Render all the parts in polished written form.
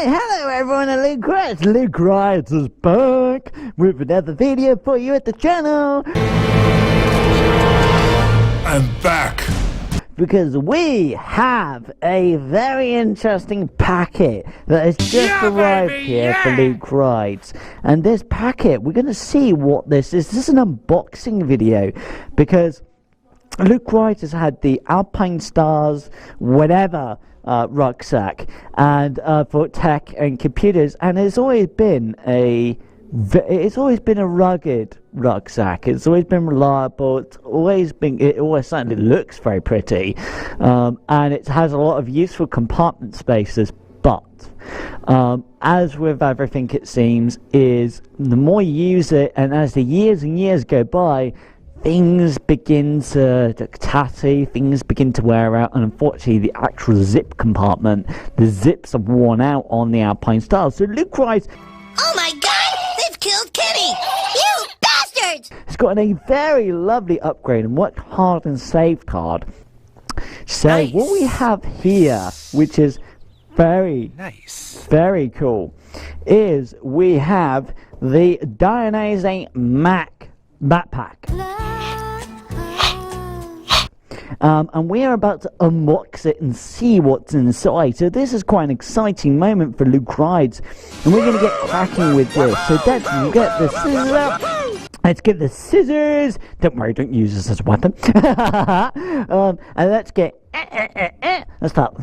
Hey, hello everyone, I'm Luke Wright. Luke Wright is back with another video for you at the channel. I'm back. Because we have a very interesting packet that has just arrived here for Luke Wright. And this packet, we're going to see what this is. This is an unboxing video because Luke Wright has had the Alpine Stars, whatever, rucksack, and for tech and computers, and it's always been a rugged rucksack. It's always been reliable. It always certainly looks very pretty, and it has a lot of useful compartment spaces. But as with everything, it seems is the more you use it, and as the years and years go by, things begin to tatty, things begin to wear out, and unfortunately the actual zip compartment, the zips have worn out on the Alpine Stars. So Luke Wright, oh my god, they've killed Kenny! You bastards! has gotten a very lovely upgrade and worked hard and saved hard. So nice. What we have here, which is very very cool, is we have the Dainese D-Mach backpack. And we are about to unbox it and see what's inside. So this is quite an exciting moment for Luke Wright, and we're going to get cracking with this. So let's get the scissors out. Let's get the scissors. Don't worry, don't use this as a weapon. And let's get let's start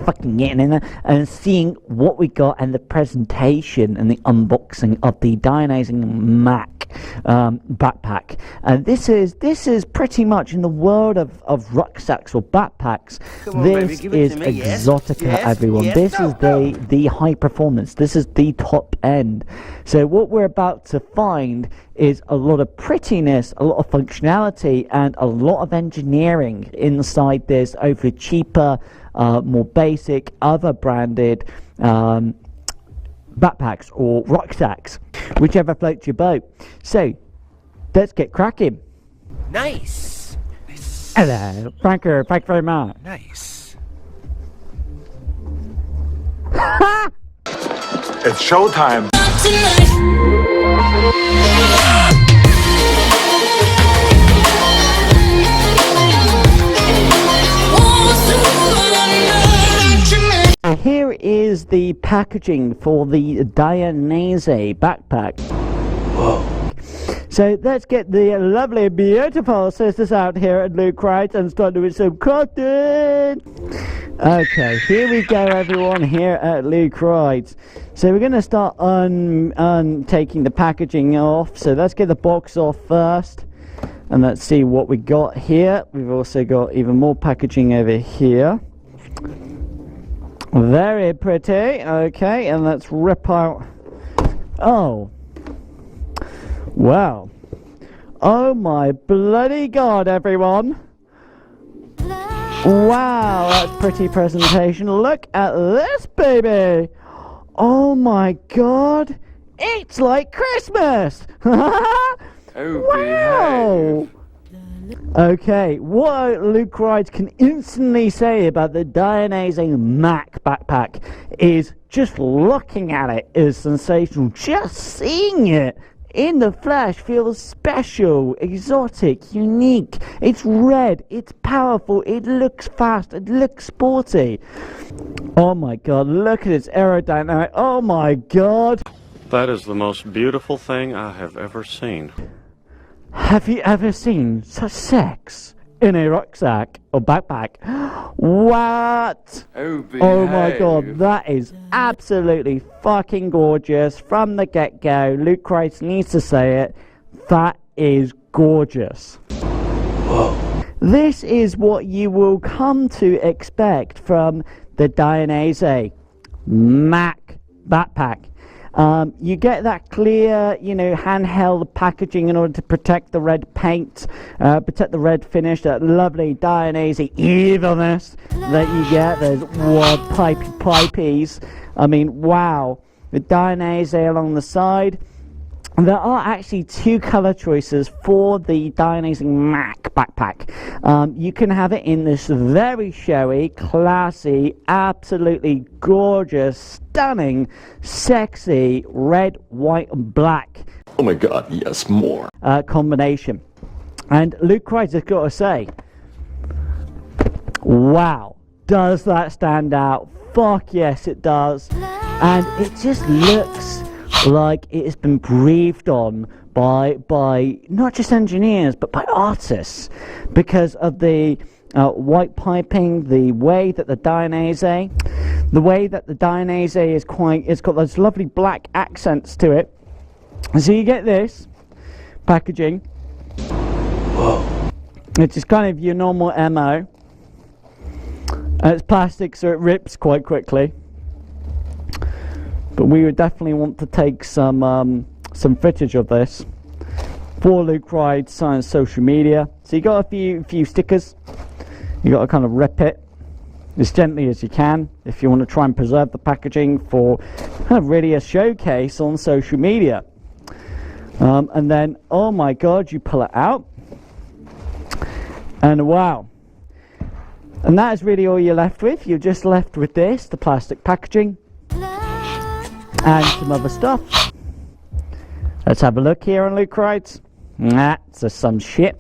fucking getting in there and seeing what we got, and the presentation and the unboxing of the Dainese D-Mach backpack. And this is pretty much, in the world of rucksacks or backpacks, this is exotica, everyone. This is the high performance. This is the top end. So what we're about to find is a lot of prettiness, a lot of functionality, and a lot of engineering inside this over cheaper, more basic, other branded backpacks or rucksacks, whichever floats your boat. So let's get cracking. Nice. Hello, Franker, thank you very much. Nice. It's showtime. Here is the packaging for the Dainese backpack. Whoa. So let's get the lovely, beautiful sisters out here at Luke Wright and start doing some crafting. Okay, here we go, everyone, here at Luke Wright. So we're going to start taking the packaging off. So let's get the box off first, and let's see what we got here. We've also got even more packaging over here. Very pretty. Okay, and let's rip out. Oh. Wow. Oh my bloody god, everyone. Wow, that's pretty presentation. Look at this, baby. Oh my god. It's like Christmas. Oh, wow. Okay, what Luke Wright can instantly say about the Dainese D-Mach backpack is just looking at it is sensational. Just seeing it in the flesh feels special, exotic, unique. It's red, it's powerful, it looks fast, it looks sporty. Oh my god, look at its aerodynamic. Oh my god. That is the most beautiful thing I have ever seen. Have you ever seen such sex in a rucksack or backpack? What? Oh my god, that is absolutely fucking gorgeous from the get-go. Luke Wright needs to say it. That is gorgeous. Whoa. This is what you will come to expect from the Dainese D-Mach backpack. You get that clear, handheld packaging in order to protect the red paint, protect the red finish, that lovely Dainese evilness that you get. Those pipies. I mean, wow. The Dainese along the side, there are actually two color choices for the Dainese Mach backpack. You can have it in this very showy, classy, absolutely gorgeous, stunning, sexy red, white and black Oh my god, yes, more. combination. And Luke Rides has got to say, wow, does that stand out? Fuck yes it does. And it just looks like it has been breathed on by not just engineers but by artists, because of the white piping, the way that the Dainese is it's got those lovely black accents to it. So you get this packaging. Whoa. It's just kind of your normal MO. And it's plastic, so it rips quite quickly. But we would definitely want to take some footage of this for Luke Rides on social media. So you got a few stickers. You got to kind of rip it as gently as you can if you want to try and preserve the packaging for kind of really a showcase on social media. And then, oh my god, you pull it out, and wow. And that is really all you're left with. You're just left with this, the plastic packaging, and some other stuff. Let's have a look here on Luke Rides. That's just some shit.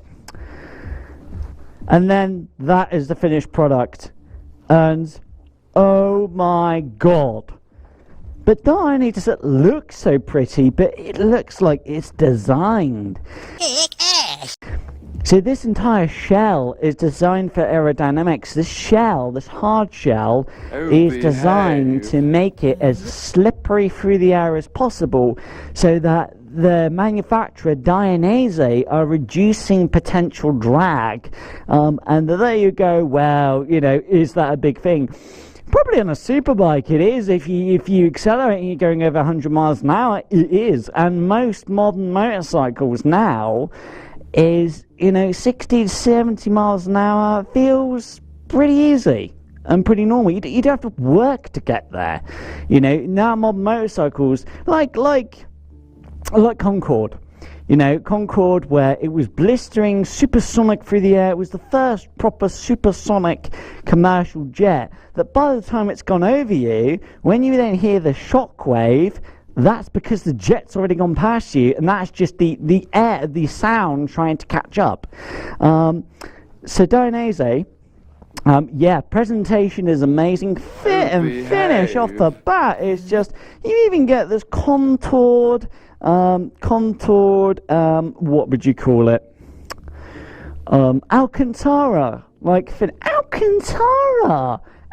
And then that is the finished product. And oh my god. But not only does it look so pretty, but it looks like it's designed. Kick ass. So this entire shell is designed for aerodynamics. This shell, this hard shell, is designed to make it as slippery through the air as possible, so that the manufacturer Dainese are reducing potential drag. And there you go. Well, you know, is that a big thing? Probably on a superbike it is. If you accelerate and you're going over 100 miles an hour, it is. And most modern motorcycles now is, you know, 60 to 70 miles an hour feels pretty easy and pretty normal. You don't have to work to get there. You know, now modern motorcycles like Concorde. You know, Concorde, where it was blistering supersonic through the air. It was the first proper supersonic commercial jet that by the time it's gone over you, when you then hear the shock wave, that's because the jet's already gone past you, and that's just the air, the sound trying to catch up. So Dainese, yeah, presentation is amazing. Fit and finish off the bat is just, you even get this contoured, what would you call it? Alcantara, like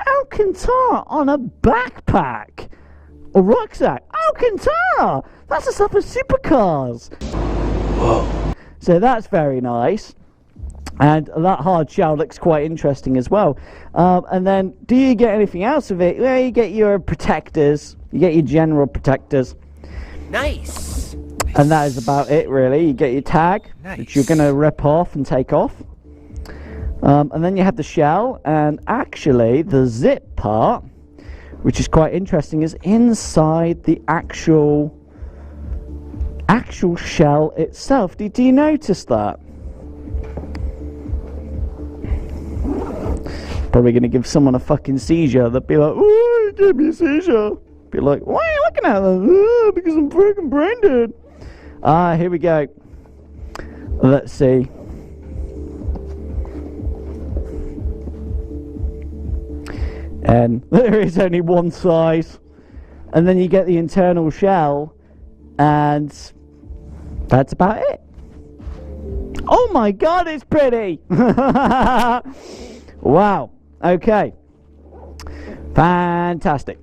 Alcantara on a backpack or rucksack. Alcantara, that's the stuff of Supercars. Whoa. So that's very nice. And that hard shell looks quite interesting as well. And then, do you get anything else with it? Well, you get your protectors. You get your general protectors. Nice. And that is about it, really. You get your tag, which you're going to rip off and take off. And then you have the shell. And actually, the zip part, which is quite interesting, is inside the actual shell itself. Do you notice that? Probably going to give someone a fucking seizure. They'll be like, "Oh, you gave me a seizure." Be like, "Why are you looking at them?" "Oh, because I'm freaking brain dead." Here we go. Let's see. And there is only one size. And then you get the internal shell. And that's about it. Oh my god, it's pretty! Wow. Okay. Fantastic.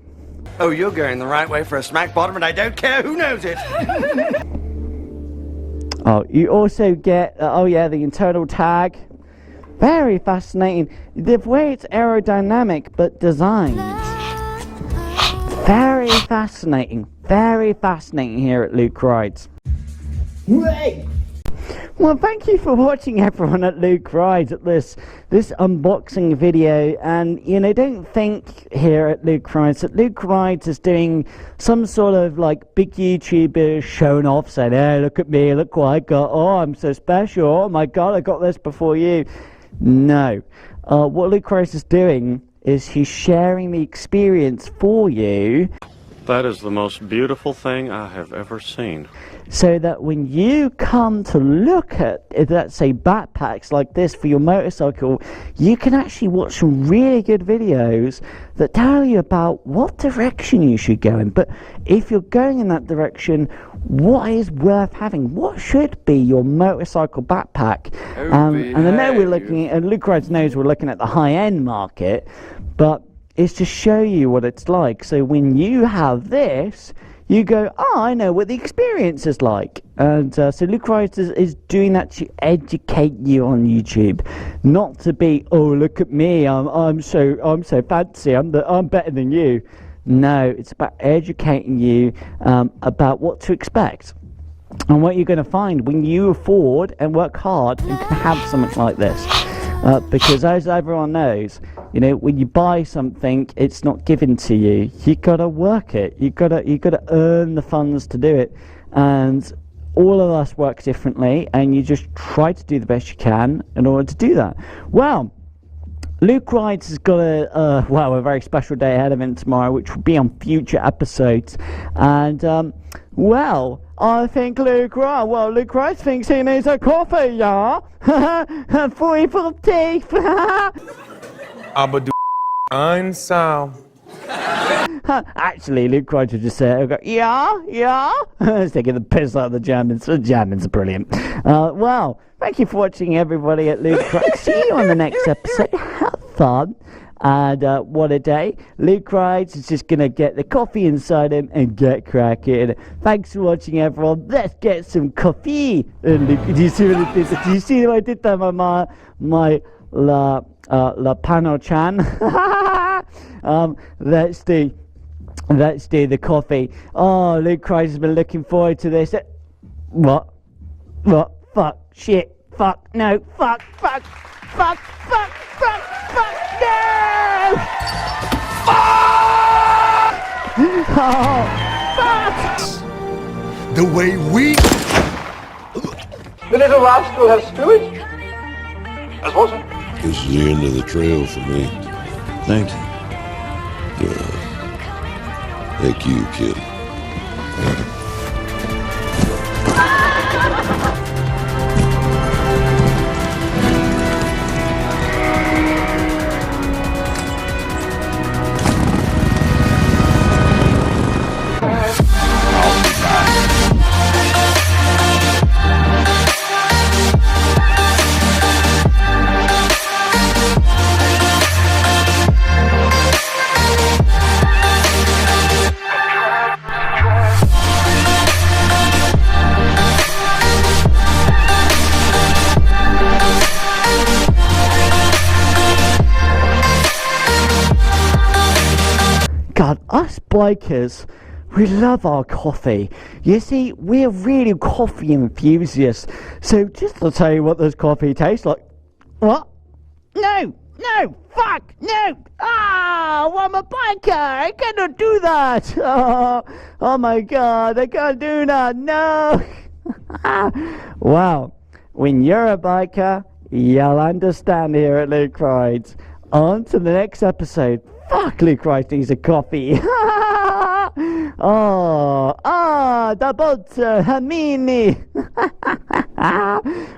Oh, you're going the right way for a smack bottom, and I don't care who knows it. Oh, you also get, oh yeah, the internal tag. Very fascinating. The way it's aerodynamic but designed. Very fascinating. Very fascinating here at Luke Rides. Well, thank you for watching, everyone, at Luke Rides at this unboxing video. And don't think here at Luke Rides that Luke Rides is doing some sort of like big YouTuber showing off, saying, "Hey, look at me, look what I got! Oh, I'm so special! Oh my God, I got this before you." No, what Luke Rides is doing is he's sharing the experience for you. That is the most beautiful thing I have ever seen. So that when you come to look at, let's say, backpacks like this for your motorcycle, you can actually watch some really good videos that tell you about what direction you should go in. But if you're going in that direction, what is worth having? What should be your motorcycle backpack? And I know we're looking at, and Luke Rides knows we're looking at the high-end market, but it's to show you what it's like. So when you have this, you go, "Oh, I know what the experience is like." And so Luke Rides is doing that to educate you on YouTube, not to be, "Oh, look at me, I'm so fancy, I'm better than you." No, it's about educating you about what to expect and what you're going to find when you afford and work hard and can have something like this. Because as everyone knows, when you buy something, it's not given to you. You gotta work it. You gotta earn the funds to do it. And all of us work differently, and you just try to do the best you can in order to do that. Well, Luke Rides has got a very special day ahead of him tomorrow, which will be on future episodes. And I think Luke Rides thinks he needs a coffee, yeah? 40. Aber du einsau. Actually, Luke Rides would just say, "Okay, yeah." He's taking the piss out of the Germans. The Germans are brilliant. Thank you for watching, everybody, at Luke Rides. See you on the next episode. Have fun. And what a day. Luke Rides is just going to get the coffee inside him and get cracking. Thanks for watching, everyone. Let's get some coffee. Luke, do you see what I did? Do you see what I did there? My La Pano-chan. Let's do the coffee. Oh, Luke Rides has been looking forward to this. What? Fuck. Shit. Fuck. No. Fuck. No! Oh, fuck! The way we... The little rascal has spillage? As was it? This is the end of the trail for me. Thank you. Thank you, kid. God, us bikers, we love our coffee. You see, we're really coffee enthusiasts. So just to tell you what this coffee tastes like. What? No, fuck, no. I'm a biker. I cannot do that. Oh my God, I can't do that. No. Wow, when you're a biker, you'll understand here at Luke Rides. On to the next episode. Fuck, Luke Rides needs a coffee. Da bozza, Hamini.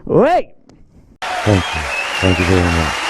Wait. Thank you very much.